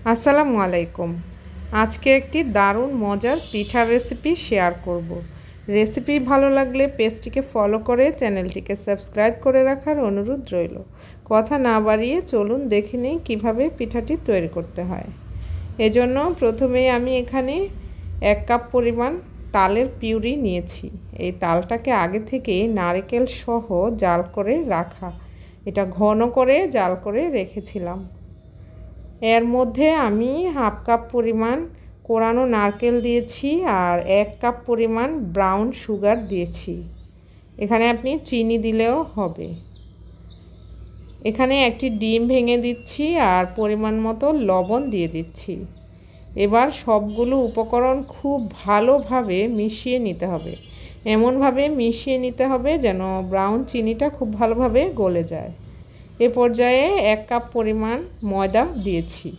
আসসালামু আলাইকুম। আজকে একটি দারুণ মজার পিঠার রেসিপি শেয়ার করব। রেসিপি ভালো লাগলে পেজটিকে ফলো করে চ্যানেলটিকে সাবস্ক্রাইব করে রাখার অনুরোধ রইল। কথা না বাড়িয়ে চলুন দেখে নিই কীভাবে পিঠাটি তৈরি করতে হয়। এজন্য প্রথমেই আমি এখানে 1 কাপ পরিমাণ তালের পিউরি নিয়েছি। এই তালটাকে আগে থেকে নারকেল সহ জাল করে রাখা, এটা ঘন করে জাল করে রেখেছিলাম। এর মধ্যে আমি 1/2 কাপ পরিমাণ কোরানো নারকেল দিয়েছি আর 1 কাপ পরিমাণ ব্রাউন সুগার দিয়েছি। এখানে আপনি চিনি দিলেও হবে। এখানে একটি ডিম ভেঙে দিচ্ছি আর পরিমাণ মতো লবণ দিয়ে দিচ্ছি। এবার সবগুলো উপকরণ খুব ভালোভাবে মিশিয়ে নিতে হবে। এমনভাবে মিশিয়ে নিতে হবে যেন ব্রাউন চিনিটা খুব ভালোভাবে গলে যায়। এ পর্যায়ে 1 কাপ পরিমাণ ময়দা দিয়েছি।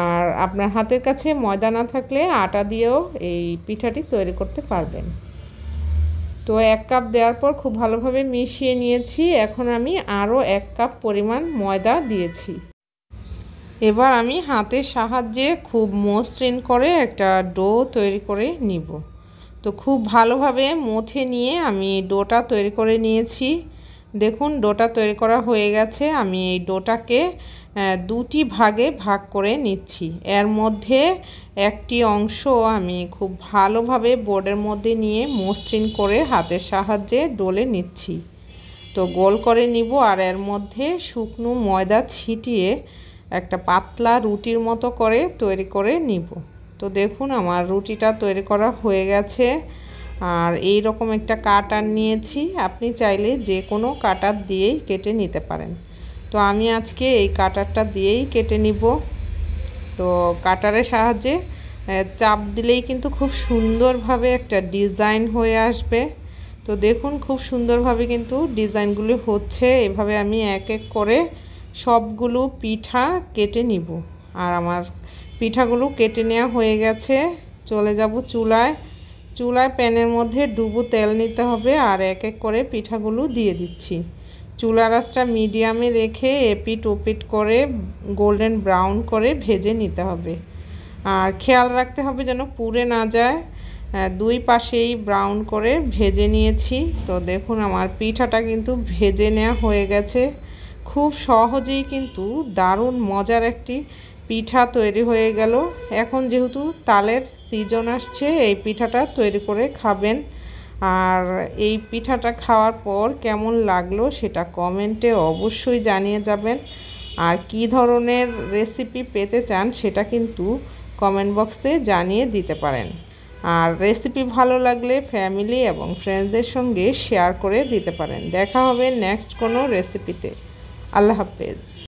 আর আপনার হাতের কাছে ময়দা না থাকলে আটা দিয়েও এই পিঠাটি তৈরি করতে পারবেন। তো 1 কাপ দেওয়ার পর খুব ভালোভাবে মিশিয়ে নিয়েছি। এখন আমি আরও 1 কাপ পরিমাণ ময়দা দিয়েছি। এবার আমি হাতের সাহায্যে খুব মসৃণ করে একটা ডো তৈরি করে নিব। তো খুব ভালোভাবে মথে নিয়ে আমি ডোটা তৈরি করে নিয়েছি। দেখুন ডোটা তৈরি করা হয়ে গেছে। আমি এই ডোটাকে 2টি ভাগে ভাগ করে নিচ্ছি। এর মধ্যে একটি অংশ আমি খুব ভালোভাবে বোর্ডের মধ্যে নিয়ে মসৃণ করে হাতের সাহায্যে ডলে নিচ্ছি। তো গোল করে নিব আর এর মধ্যে শুকনো ময়দা ছিটিয়ে একটা পাতলা রুটির মতো করে তৈরি করে নিব। তো দেখুন আমার রুটিটা তৈরি করা হয়ে গেছে। আর এই রকম একটা কাটার নিয়েছি, আপনি চাইলে যে কোনো কাটার দিয়েই কেটে নিতে পারেন। তো আমি আজকে এই কাটারটা দিয়েই কেটে নিব। তো কাটারের সাহায্যে চাপ দিলেই কিন্তু খুব সুন্দরভাবে একটা ডিজাইন হয়ে আসবে। তো দেখুন খুব সুন্দরভাবে কিন্তু ডিজাইনগুলো হচ্ছে। এভাবে আমি এক এক করে সবগুলো পিঠা কেটে নিব। আর আমার পিঠাগুলো কেটে নেওয়া হয়ে গেছে। চলে যাব চুলায় প্যানের মধ্যে ডুবো তেল নিতে হবে আর এক এক করে পিঠাগুলো দিয়ে দিচ্ছি। চুলা আঁচটা মিডিয়ামে রেখে এপিট ওপিট করে গোল্ডেন ব্রাউন করে ভেজে নিতে হবে। আর খেয়াল রাখতে হবে যেন পুড়ে না যায়। 2 পাশেই ব্রাউন করে ভেজে নিয়েছি। তো দেখুন আমার পিঠাটা কিন্তু ভেজে নেওয়া হয়ে গেছে। খুব সহজেই কিন্তু দারুণ মজার একটি পিঠা তৈরি হয়ে গেল। এখন যেহেতু তালের সিজন আসছে, এই পিঠাটা তৈরি করে খাবেন। আর এই পিঠাটা খাওয়ার পর কেমন লাগলো সেটা কমেন্টে অবশ্যই জানিয়ে যাবেন। আর কি ধরনের রেসিপি পেতে চান সেটা কিন্তু কমেন্ট বক্সে জানিয়ে দিতে পারেন। আর রেসিপি ভালো লাগলে ফ্যামিলি এবং ফ্রেন্ডসদের সঙ্গে শেয়ার করে দিতে পারেন। দেখা হবে নেক্সট কোনো রেসিপিতে। আল্লাহ হাফেজ।